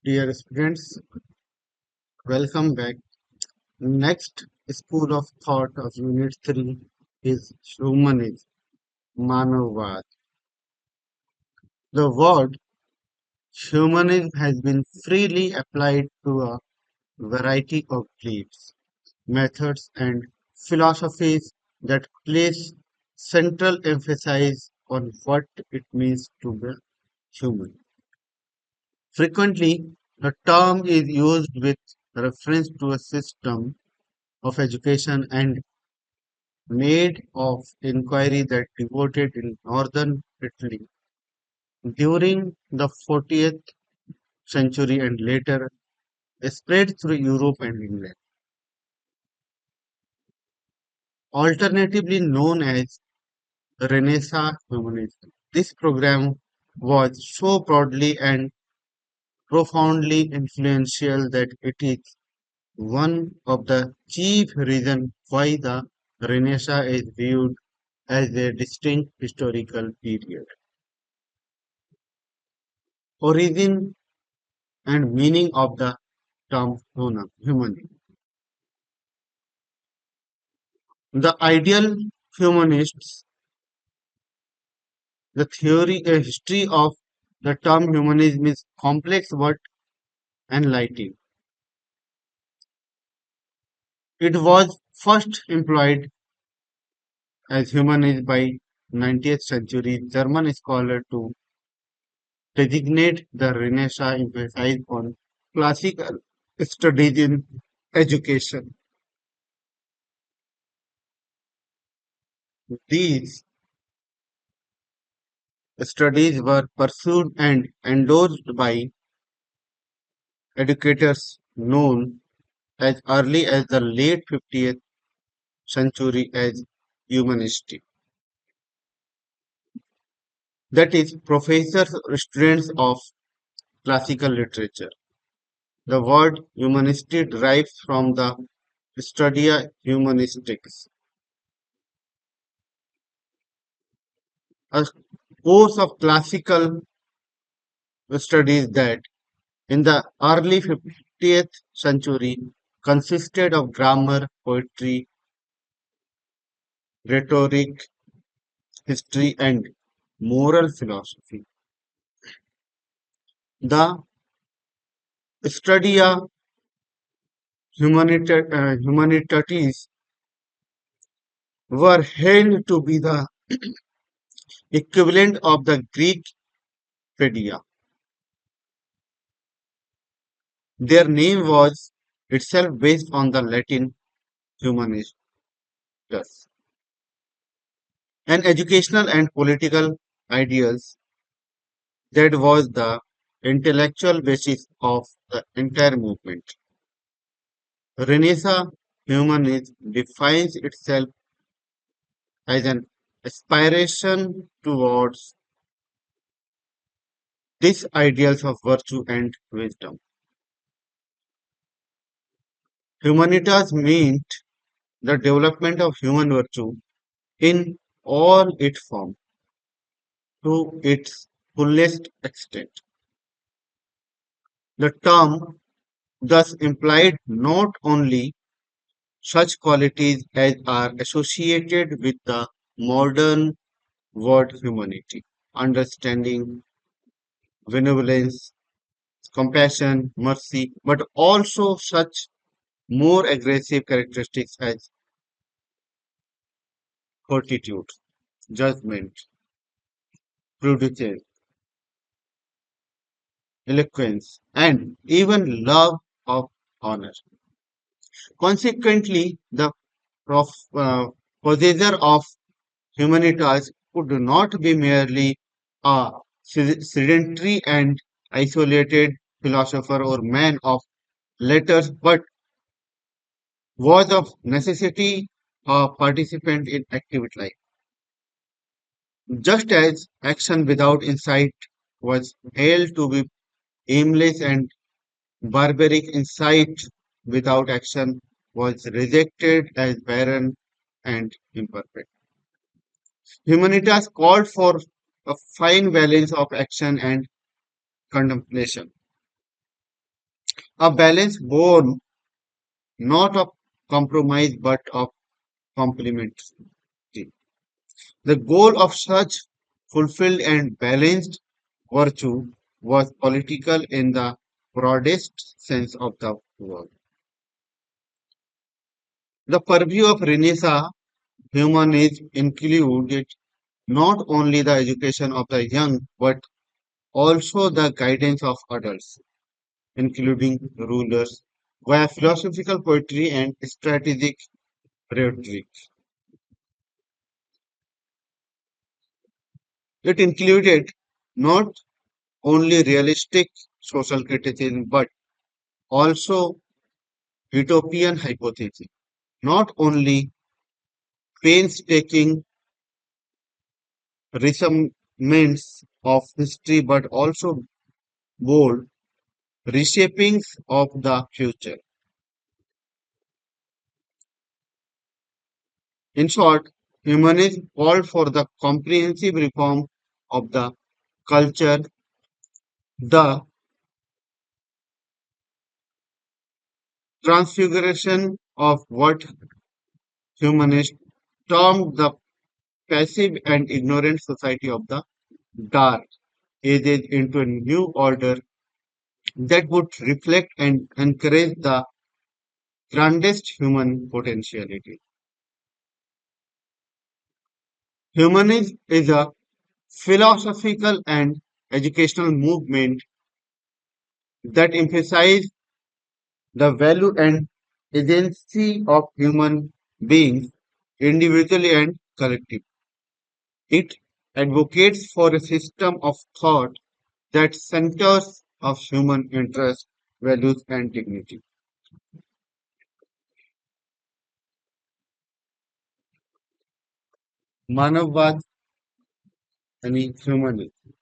Dear students, welcome back. Next school of thought of Unit 3 is Humanism, Manavvad. The word humanism has been freely applied to a variety of beliefs, methods, and philosophies that place central emphasis on what it means to be human. Frequently, the term is used with reference to a system of education and made of inquiry that devoted in northern Italy during the 40th century and later spread through Europe and England. Alternatively known as Renaissance humanism. This program was so broadly and profoundly influential that it is one of the chief reasons why the Renaissance is viewed as a distinct historical period. Origin and meaning of the term human. The ideal humanists, the theory, a history of the term humanism is complex but enlightening. It was first employed as humanism by 19th century German scholar to designate the Renaissance emphasis on classical studies in education. These studies were pursued and endorsed by educators known as early as the late 50th century as humanistic. That is, professors or students of classical literature. The word humanistic derives from the studia humanistics, a course of classical studies that in the early 50th century consisted of grammar, poetry, rhetoric, history, and moral philosophy. The studia humanitatis were held to be the equivalent of the Greek pedia. Their name was itself based on the Latin humanistus, and educational and political ideals that was the intellectual basis of the entire movement. Renaissance humanism defines itself as an aspiration towards these ideals of virtue and wisdom. Humanitas meant the development of human virtue in all its forms to its fullest extent. The term thus implied not only such qualities as are associated with the modern word humanity, understanding, benevolence, compassion, mercy, but also such more aggressive characteristics as fortitude, judgment, prudence, eloquence, and even love of honor. Consequently, the possessor of humanitas could not be merely a sedentary and isolated philosopher or man of letters, but was of necessity a participant in active life. Just as action without insight was held to be aimless and barbaric, insight without action was rejected as barren and imperfect. Humanitas called for a fine balance of action and contemplation. A balance born not of compromise but of complement. The goal of such fulfilled and balanced virtue was political in the broadest sense of the word. The purview of Renaissance humanism included not only the education of the young but also the guidance of adults, including rulers, via philosophical poetry and strategic rhetoric. It included not only realistic social criticism but also utopian hypothesis, not only painstaking resumments of history but also bold reshapings of the future. In short, humanism called for the comprehensive reform of the culture, the transfiguration of what humanists termed the passive and ignorant society of the dark ages into a new order that would reflect and encourage the grandest human potentiality. Humanism is a philosophical and educational movement that emphasizes the value and agency of human beings, individually and collectively. It advocates for a system of thought that centers of human interest, values, and dignity. मानववाद यानी humanism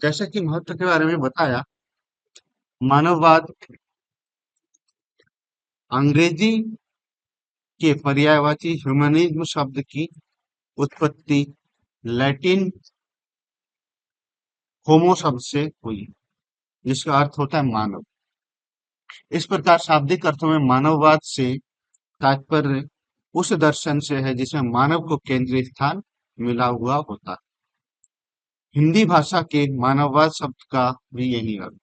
जैसा कि महत्व के बारे में बताया मानववाद अंग्रेजी के पर्यायवाची ह्यूमनिज्म शब्द की उत्पत्ति लैटिन होमो शब्द से हुई जिसका अर्थ होता है मानव इस प्रकार शाब्दिक अर्थों में मानववाद से तात्पर्य उस दर्शन से है जिसमें मानव को केंद्रीय स्थान मिला हुआ होता है हिंदी भाषा के मानववाद शब्द का भी यही अर्थ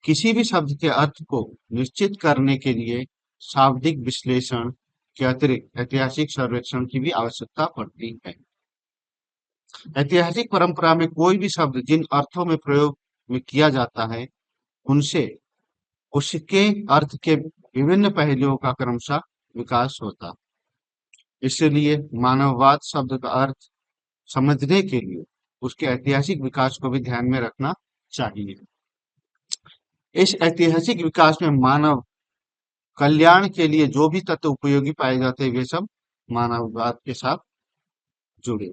किसी भी शब्द के अर्थ को निश्चित करने के लिए शाब्दिक विश्लेषण के अतिरिक्त ऐतिहासिक सर्वेक्षण की भी आवश्यकता पड़ती है ऐतिहासिक परंपरा में कोई भी शब्द जिन अर्थों में प्रयोग में किया जाता है उनसे उसके अर्थ के विभिन्न पहलुओं का क्रमशः विकास होता इसलिए मानववाद शब्द का अर्थ समझने के लिए उसके ऐतिहासिक विकास को भी ध्यान में रखना चाहिए इस ऐतिहासिक विकास में मानव कल्याण के लिए जो भी तत्व उपयोगी पाए जाते हैं वे सब मानववाद के साथ जुड़े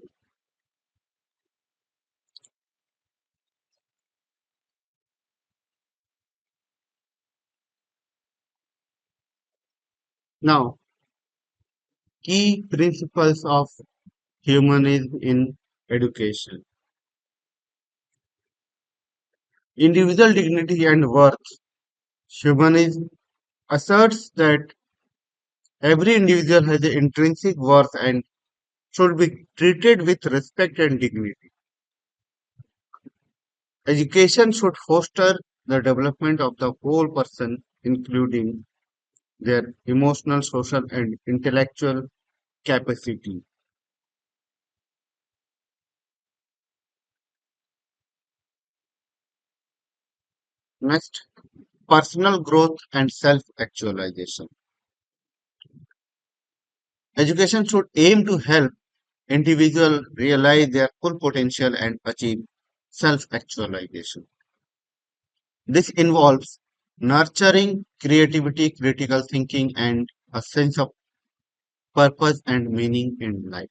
now key principles of humanism in education individual dignity and worth humanism asserts that every individual has an intrinsic worth and should be treated with respect and dignity education should foster the development of the whole person including their emotional, social, and intellectual capacity. Next, personal growth and self actualization. Education should aim to help individuals realize their full potential and achieve self actualization. This involves nurturing creativity, critical thinking, and a sense of purpose and meaning in life.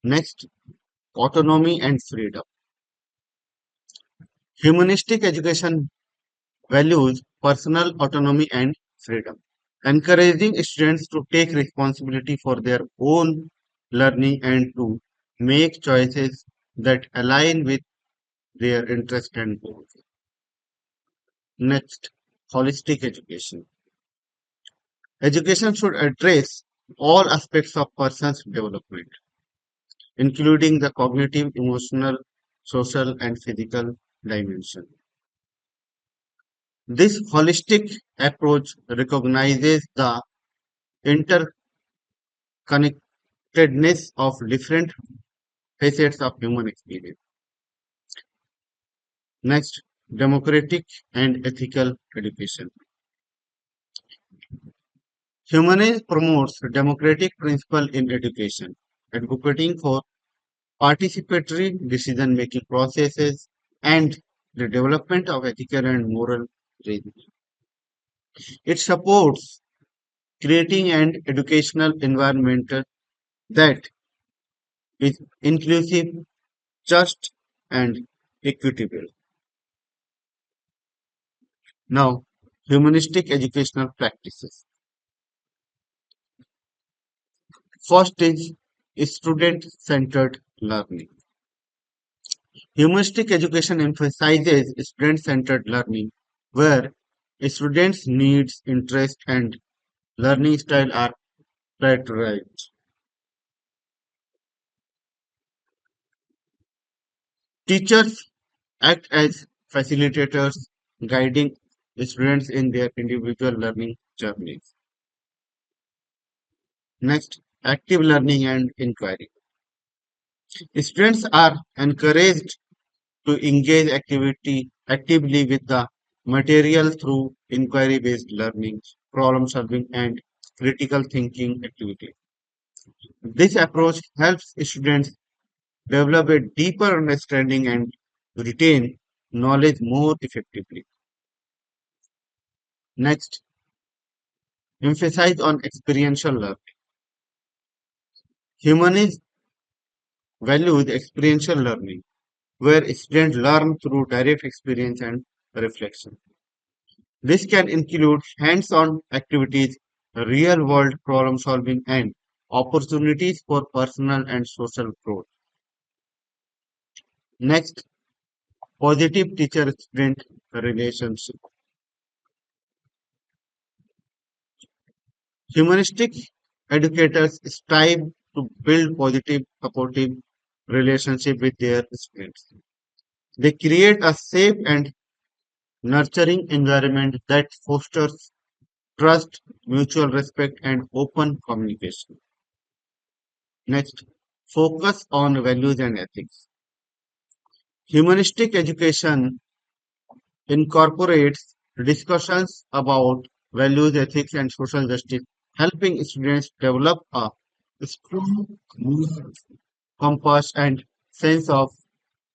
Next, autonomy and freedom. Humanistic education values personal autonomy and freedom, encouraging students to take responsibility for their own learning and to make choices that align with their interest and goals. Next, holistic education. Education should address all aspects of person's development, including the cognitive, emotional, social, and physical dimension. This holistic approach recognizes the interconnectedness of different facets of human experience. Next, democratic and ethical education. Humanism promotes democratic principle in education, advocating for participatory decision-making processes and the development of ethical and moral reasoning. It supports creating an educational environment that is inclusive, just, and equitable. Now, humanistic educational practices. First is student-centered learning. Humanistic education emphasizes student-centered learning, where a student's needs, interests, and learning style are prioritized. Teachers act as facilitators, guiding students in their individual learning journeys. Next, active learning and inquiry. Students are encouraged to engage actively with the material through inquiry-based learning, problem-solving, and critical thinking activities. This approach helps students develop a deeper understanding and retain knowledge more effectively. Next, emphasize on experiential learning. Humanism values experiential learning, where students learn through direct experience and reflection. This can include hands-on activities, real-world problem-solving, and opportunities for personal and social growth. Next, positive teacher-student relationship. Humanistic educators strive to build positive, supportive relationship with their students. They create a safe and nurturing environment that fosters trust, mutual respect, and open communication. Next, focus on values and ethics. Humanistic education incorporates discussions about values, ethics, and social justice, helping students develop a strong moral compass and sense of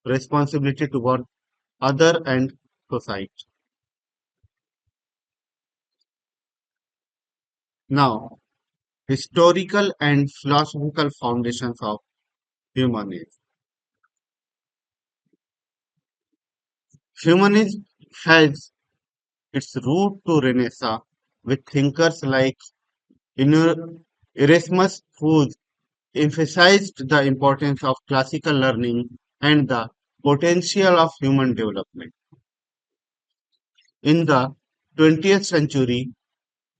responsibility toward other and society. Now, historical and philosophical foundations of humanism. Humanism has its root to Renaissance with thinkers like Erasmus who emphasized the importance of classical learning and the potential of human development. In the 20th century,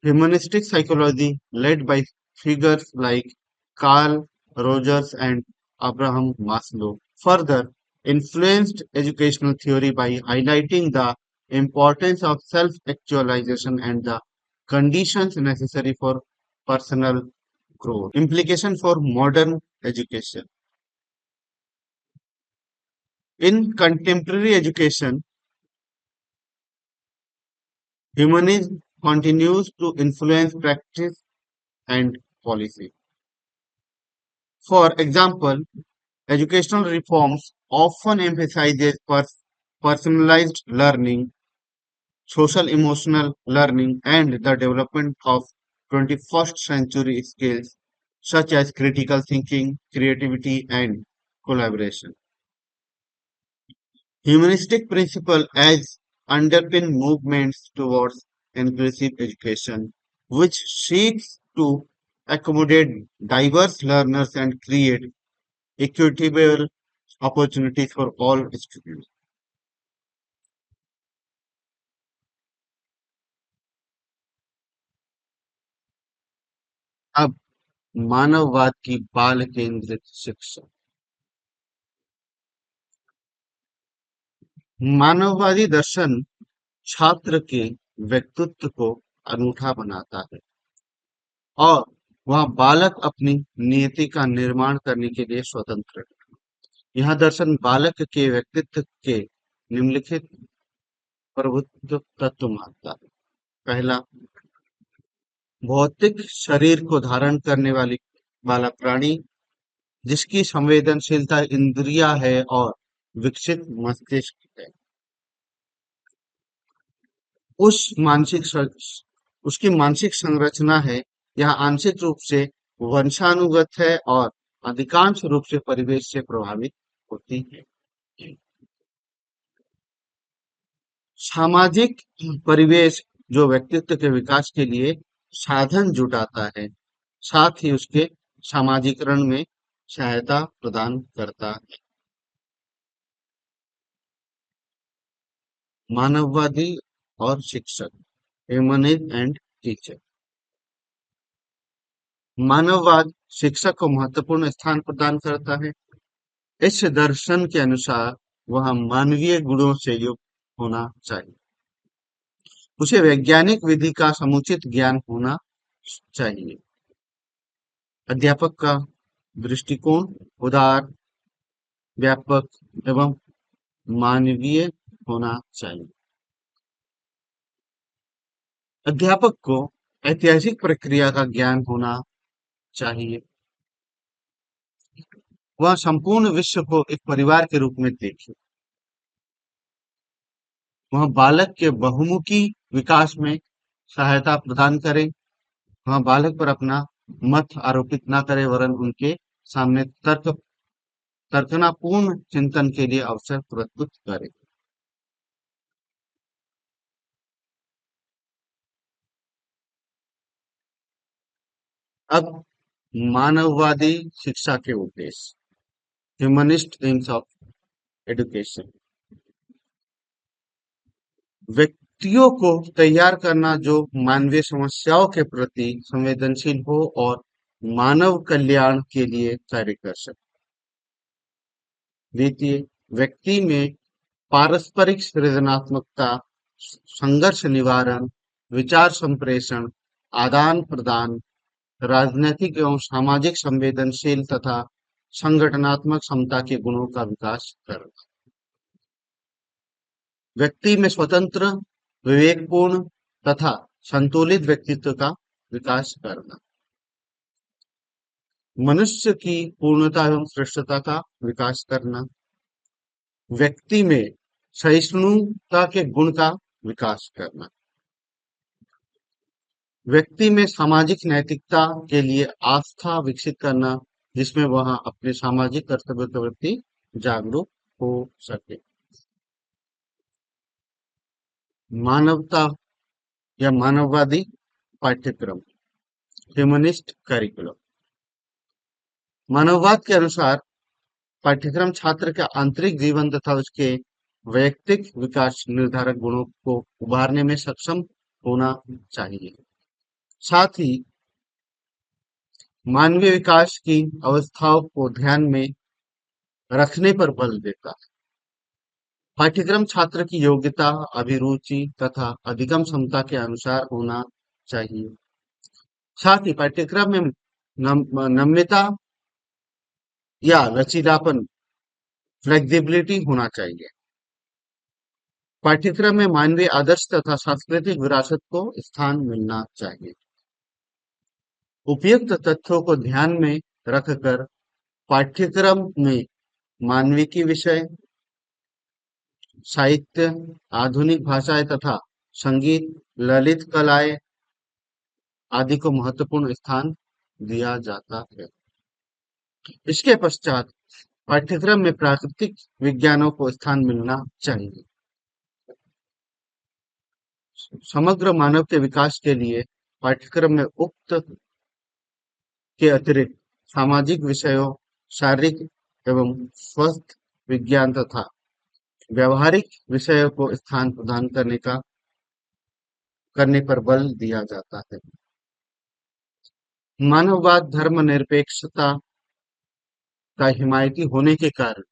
humanistic psychology, led by figures like Carl Rogers and Abraham Maslow, further influenced educational theory by highlighting the importance of self actualization and the conditions necessary for personal growth. Implication for modern education. In contemporary education, humanism continues to influence practice and policy. For example, educational reforms often emphasizes personalized learning, social emotional learning, and the development of 21st century skills such as critical thinking, creativity, and collaboration. Humanistic principle as underpin movements towards inclusive education, which seeks to accommodate diverse learners and create equitable opportunities for all students. अब मानववाद की बाल केंद्रित शिक्षा। मानववादी दर्शन छात्र के व्यक्तित्व को अनूठा बनाता है और वह बालक अपनी नियति का निर्माण करने के लिए स्वतंत्र है। यह दर्शन बालक के व्यक्तित्व के निम्नलिखित प्रभुत्व तत्व मानता है। पहला, भौतिक शरीर को धारण करने वाला प्राणी जिसकी संवेदनशीलता इंद्रिया है और विकसित मस्तिष्क है। उस मानसिक उसकी मानसिक संरचना है, यह आंशिक रूप से वंशानुगत है और अधिकांश रूप से परिवेश से प्रभावित होती है। सामाजिक परिवेश जो व्यक्तित्व के विकास के लिए साधन जुटाता है, साथ ही उसके सामाजिकरण में सहायता प्रदान करता है। मानववादी और शिक्षक, ह्यूमनिस्ट एंड टीचर। मानववाद शिक्षक को महत्वपूर्ण स्थान प्रदान करता है। इस दर्शन के अनुसार वह मानवीय गुणों से युक्त होना चाहिए। उसे वैज्ञानिक विधि का समुचित ज्ञान होना चाहिए। अध्यापक का दृष्टिकोण उदार, व्यापक एवं मानवीय होना चाहिए। अध्यापक को ऐतिहासिक प्रक्रिया का ज्ञान होना चाहिए। वह संपूर्ण विश्व को एक परिवार के रूप में देखे। वह बालक के बहुमुखी विकास में सहायता प्रदान करे। वह बालक पर अपना मत आरोपित न करे वरन उनके सामने तर्कनापूर्ण चिंतन के लिए अवसर प्रस्तुत करे। अब मानववादी शिक्षा के उद्देश्य, ह्यूमनिस्ट एम्स ऑफ एजुकेशन। व्यक्तियों को तैयार करना जो मानवीय समस्याओं के प्रति संवेदनशील हो और मानव कल्याण के लिए कार्य कर सके। द्वितीय, व्यक्ति में पारस्परिक सृजनात्मकता, संघर्ष निवारण, विचार संप्रेषण, आदान प्रदान, राजनैतिक एवं सामाजिक संवेदनशील तथा संगठनात्मक क्षमता के गुणों का विकास करना। व्यक्ति में स्वतंत्र, विवेकपूर्ण तथा संतुलित व्यक्तित्व का विकास करना। मनुष्य की पूर्णता एवं श्रेष्ठता का विकास करना। व्यक्ति में सहिष्णुता के गुण का विकास करना। व्यक्ति में सामाजिक नैतिकता के लिए आस्था विकसित करना जिसमें वह अपने सामाजिक कर्तव्य के प्रति जागरूक हो सके। मानवता या मानववादी पाठ्यक्रम, ह्यूमनिस्ट करिकुलम। मानववाद के अनुसार पाठ्यक्रम छात्र के आंतरिक जीवन तथा उसके वैयक्तिक विकास निर्धारक गुणों को उभारने में सक्षम होना चाहिए। साथ ही मानवीय विकास की अवस्थाओं को ध्यान में रखने पर बल देता है। पाठ्यक्रम छात्र की योग्यता, अभिरुचि तथा अधिगम क्षमता के अनुसार होना चाहिए। साथ ही पाठ्यक्रम में नम्यता या लचीलापन, फ्लेक्सिबिलिटी होना चाहिए। पाठ्यक्रम में मानवीय आदर्श तथा सांस्कृतिक विरासत को स्थान मिलना चाहिए। उपयुक्त तथ्यों को ध्यान में रखकर पाठ्यक्रम में मानविकी विषय, साहित्य, आधुनिक भाषाएं तथा संगीत, ललित कलाएं आदि को महत्वपूर्ण स्थान दिया जाता है। इसके पश्चात पाठ्यक्रम में प्राकृतिक विज्ञानों को स्थान मिलना चाहिए। समग्र मानव के विकास के लिए पाठ्यक्रम में उक्त के अतिरिक्त सामाजिक विषयों, शारीरिक एवं स्वस्थ विज्ञान तथा व्यवहारिक विषयों को स्थान प्रदान करने पर बल दिया जाता है। मानववाद धर्मनिरपेक्षता का हिमायती होने के कारण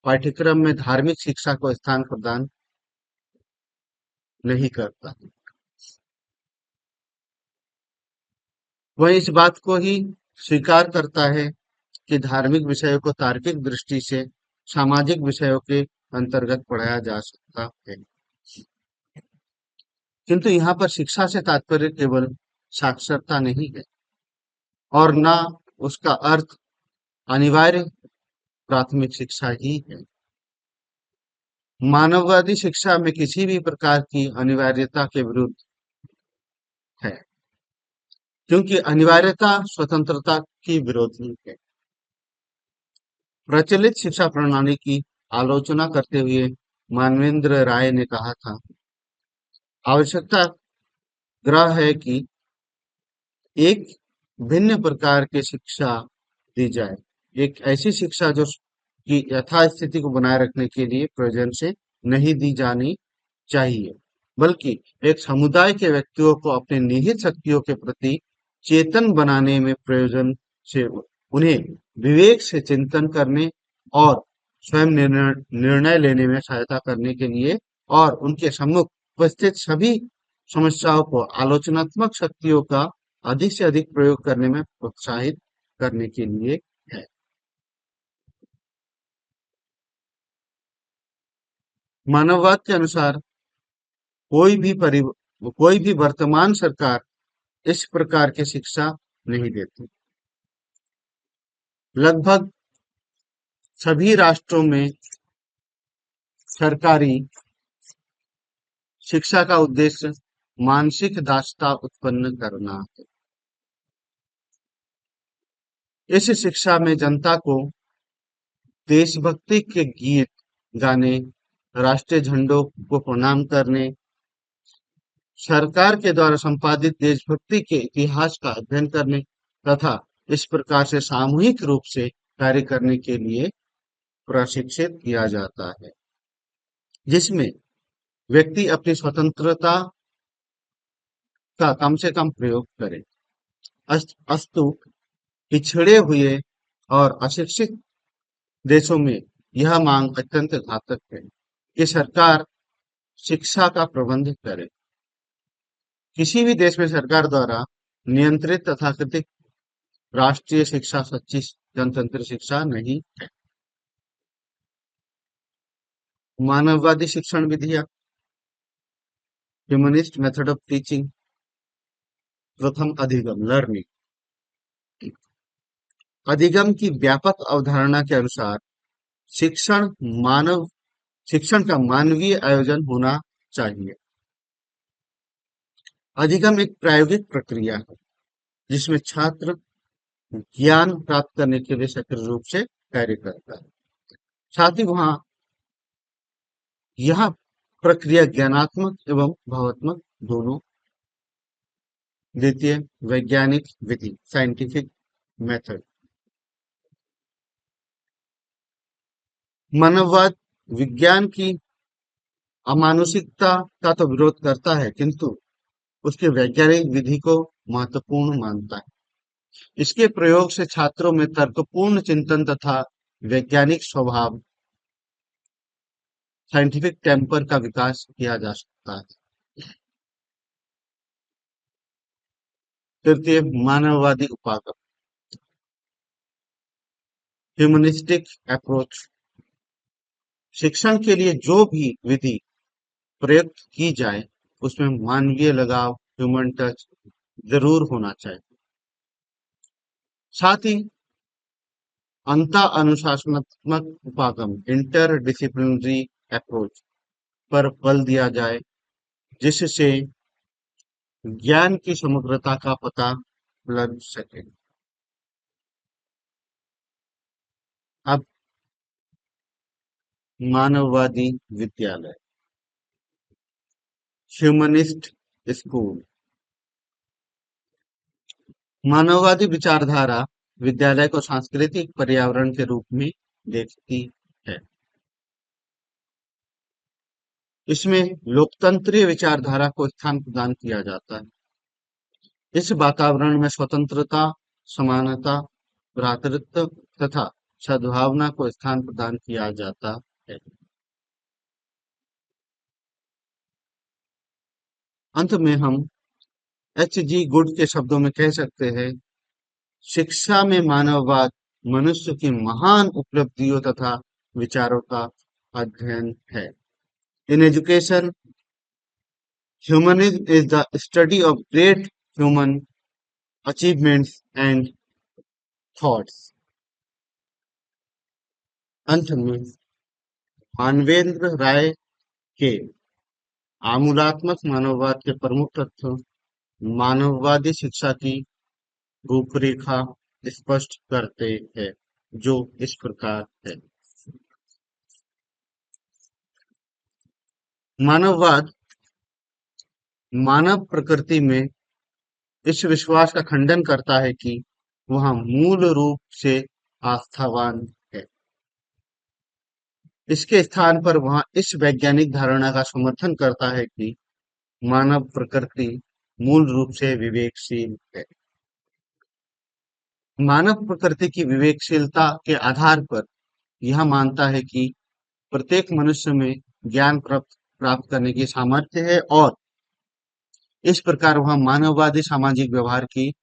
पाठ्यक्रम में धार्मिक शिक्षा को स्थान प्रदान नहीं करता। वह इस बात को ही स्वीकार करता है कि धार्मिक विषयों को तार्किक दृष्टि से सामाजिक विषयों के अंतर्गत पढ़ाया जा सकता है, किंतु यहाँ पर शिक्षा से तात्पर्य केवल साक्षरता नहीं है और न उसका अर्थ अनिवार्य प्राथमिक शिक्षा ही है। मानववादी शिक्षा में किसी भी प्रकार की अनिवार्यता के विरुद्ध है, क्योंकि अनिवार्यता स्वतंत्रता की विरोधी है। प्रचलित शिक्षा प्रणाली की आलोचना करते हुए मानवेंद्र राय ने कहा था, आवश्यकता ग्रह है कि एक भिन्न प्रकार की शिक्षा दी जाए, एक ऐसी शिक्षा जो की यथास्थिति को बनाए रखने के लिए प्रयोजन से नहीं दी जानी चाहिए, बल्कि एक समुदाय के व्यक्तियों को अपने निहित शक्तियों के प्रति चेतन बनाने में प्रयोजन से उन्हें विवेक से चिंतन करने और स्वयं निर्णय लेने में सहायता करने के लिए और उनके सम्मुख उपस्थित सभी समस्याओं को आलोचनात्मक शक्तियों का अधिक से अधिक प्रयोग करने में प्रोत्साहित करने के लिए है। मानववाद के अनुसार कोई भी वर्तमान सरकार इस प्रकार की शिक्षा नहीं देती। लगभग सभी राष्ट्रों में सरकारी शिक्षा का उद्देश्य मानसिक दासता उत्पन्न करना है। इस शिक्षा में जनता को देशभक्ति के गीत गाने, राष्ट्रीय झंडों को प्रणाम करने, सरकार के द्वारा संपादित देशभक्ति के इतिहास का अध्ययन करने तथा इस प्रकार से सामूहिक रूप से कार्य करने के लिए प्रशिक्षित किया जाता है, जिसमें व्यक्ति अपनी स्वतंत्रता का कम से कम प्रयोग करे। अस्तु पिछड़े हुए और अशिक्षित देशों में यह मांग अत्यंत घातक है कि सरकार शिक्षा का प्रबंध करे। किसी भी देश में सरकार द्वारा नियंत्रित तथाकथित राष्ट्रीय शिक्षा सच्ची जनतंत्र शिक्षा नहीं है। मानववादी शिक्षण विधियां, ह्यूमनिस्ट मेथड ऑफ टीचिंग। प्रथम अधिगम लर्निंग। अधिगम की व्यापक अवधारणा के अनुसार शिक्षण मानव शिक्षण का मानवीय आयोजन होना चाहिए। अधिगम एक प्रायोगिक प्रक्रिया है जिसमें छात्र ज्ञान प्राप्त करने के लिए सक्रिय रूप से कार्य करता है। साथ ही वहां यह प्रक्रिया ज्ञानात्मक एवं भावात्मक दोनों देती है। वैज्ञानिक विधि, साइंटिफिक मेथड। मानववाद विज्ञान की अमानुषिकता का तो विरोध करता है, किंतु उसके वैज्ञानिक विधि को महत्वपूर्ण मानता है। इसके प्रयोग से छात्रों में तर्कपूर्ण चिंतन तथा वैज्ञानिक स्वभाव, साइंटिफिक टेम्पर का विकास किया जा सकता है। तृतीय मानववादी उपागम, ह्यूमनिस्टिक अप्रोच। शिक्षण के लिए जो भी विधि प्रयुक्त की जाए उसमें मानवीय लगाव, ह्यूमन टच जरूर होना चाहिए। साथ ही अंतर अनुशासनात्मक उपागम, इंटर डिसिप्लिनरी अप्रोच पर बल दिया जाए, जिससे ज्ञान की समग्रता का पता लग सके। अब मानववादी विद्यालय, ह्यूमनिस्ट स्कूल। मानववादी विचारधारा विद्यालय को सांस्कृतिक पर्यावरण के रूप में देखती है। इसमें लोकतंत्रीय विचारधारा को स्थान प्रदान किया जाता है। इस वातावरण में स्वतंत्रता समानता, भ्रातृत्व तथा सद्भावना को स्थान प्रदान किया जाता है। अंत में हम एच जी गुड के शब्दों में कह सकते हैं, शिक्षा में मानववाद मनुष्य की महान उपलब्धियों तथा विचारों का अध्ययन है। In education, humanism is the study of great human achievements and thoughts. अंत में मानवेंद्र राय के आमूलात्मक मानववाद के प्रमुख तत्व मानववादी शिक्षा की रूपरेखा स्पष्ट करते हैं, जो इस प्रकार है। मानववाद मानव प्रकृति में इस विश्वास का खंडन करता है कि वह मूल रूप से आस्थावान है। इसके स्थान पर वह इस वैज्ञानिक धारणा का समर्थन करता है कि मानव प्रकृति मूल रूप से विवेकशील है। मानव प्रकृति की विवेकशीलता के आधार पर यह मानता है कि प्रत्येक मनुष्य में ज्ञान प्राप्त प्राप्त करने की सामर्थ्य है और इस प्रकार वह मानववादी सामाजिक व्यवहार की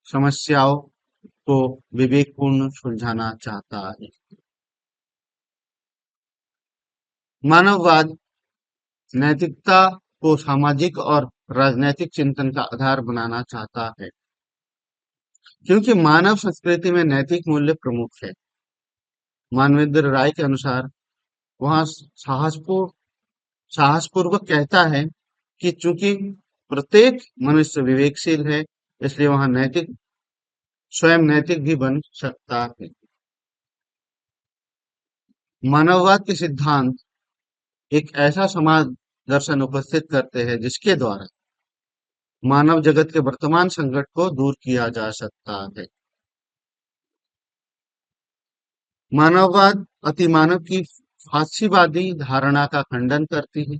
समस्याओं को विवेकपूर्ण सुलझाना चाहता है। मानववाद नैतिकता को सामाजिक और राजनैतिक चिंतन का आधार बनाना चाहता है, क्योंकि मानव संस्कृति में नैतिक मूल्य प्रमुख है। मानवेंद्र राय के अनुसार वह साहसपूर्वक कहता है कि चूंकि प्रत्येक मनुष्य विवेकशील है, इसलिए वह स्वयं नैतिक भी बन सकता है। मानववाद के सिद्धांत एक ऐसा समाज दर्शन उपस्थित करते हैं जिसके द्वारा मानव जगत के वर्तमान संकट को दूर किया जा सकता है। मानववाद अतिमानव की फांसीवादी धारणा का खंडन करती है,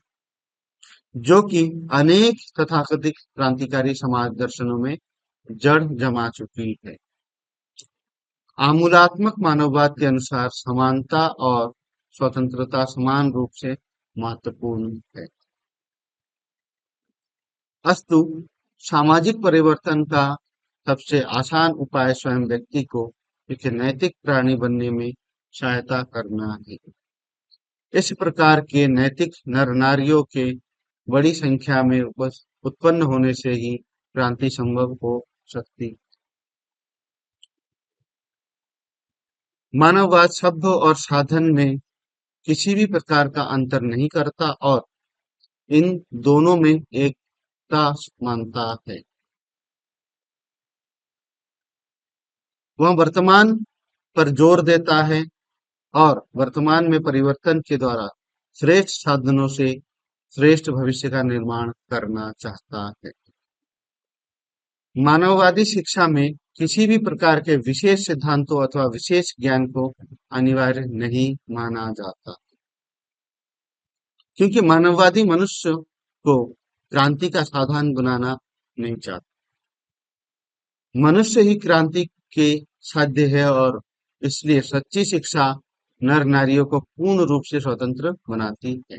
जो कि अनेक तथाकथित क्रांतिकारी समाज दर्शनों में जड़ जमा चुकी है। आमूलात्मक मानववाद के अनुसार समानता और स्वतंत्रता समान रूप से महत्वपूर्ण है। अस्तु सामाजिक परिवर्तन का सबसे आसान उपाय स्वयं व्यक्ति को एक नैतिक प्राणी बनने में सहायता करना है। इस प्रकार के नैतिक नर नारियों के बड़ी संख्या में उत्पन्न होने से ही क्रांति संभव हो सकती। मानववाद शब्द और साधन में किसी भी प्रकार का अंतर नहीं करता और इन दोनों में एकता मानता है। वह वर्तमान पर जोर देता है और वर्तमान में परिवर्तन के द्वारा श्रेष्ठ साधनों से श्रेष्ठ भविष्य का निर्माण करना चाहता है। मानववादी शिक्षा में किसी भी प्रकार के विशेष सिद्धांतों अथवा विशेष ज्ञान को अनिवार्य नहीं माना जाता, क्योंकि मानववादी मनुष्य को क्रांति का साधन बनाना नहीं चाहता। मनुष्य ही क्रांति के साध्य है और इसलिए सच्ची शिक्षा नर नारियों को पूर्ण रूप से स्वतंत्र बनाती है।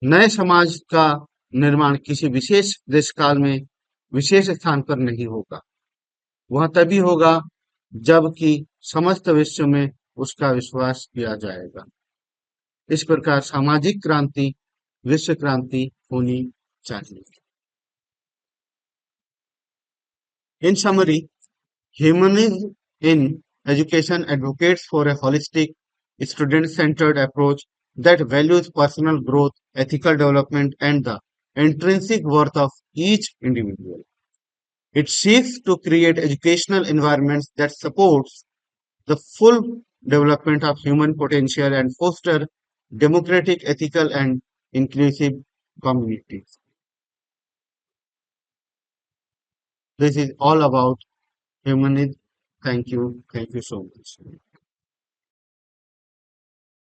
नए समाज का निर्माण किसी विशेष देश काल में विशेष स्थान पर नहीं होगा। वह तभी होगा जबकि समस्त विश्व में उसका विश्वास किया जाएगा। इस प्रकार सामाजिक क्रांति विश्व क्रांति होनी चाहिए। In summary, humanism in education advocates for a holistic, student-centered approach that values personal growth, ethical development, and the intrinsic worth of each individual. It seeks to create educational environments that supports the full development of human potential and foster democratic, ethical, and inclusive communities. This is all about humanism. Thank you. Thank you so much.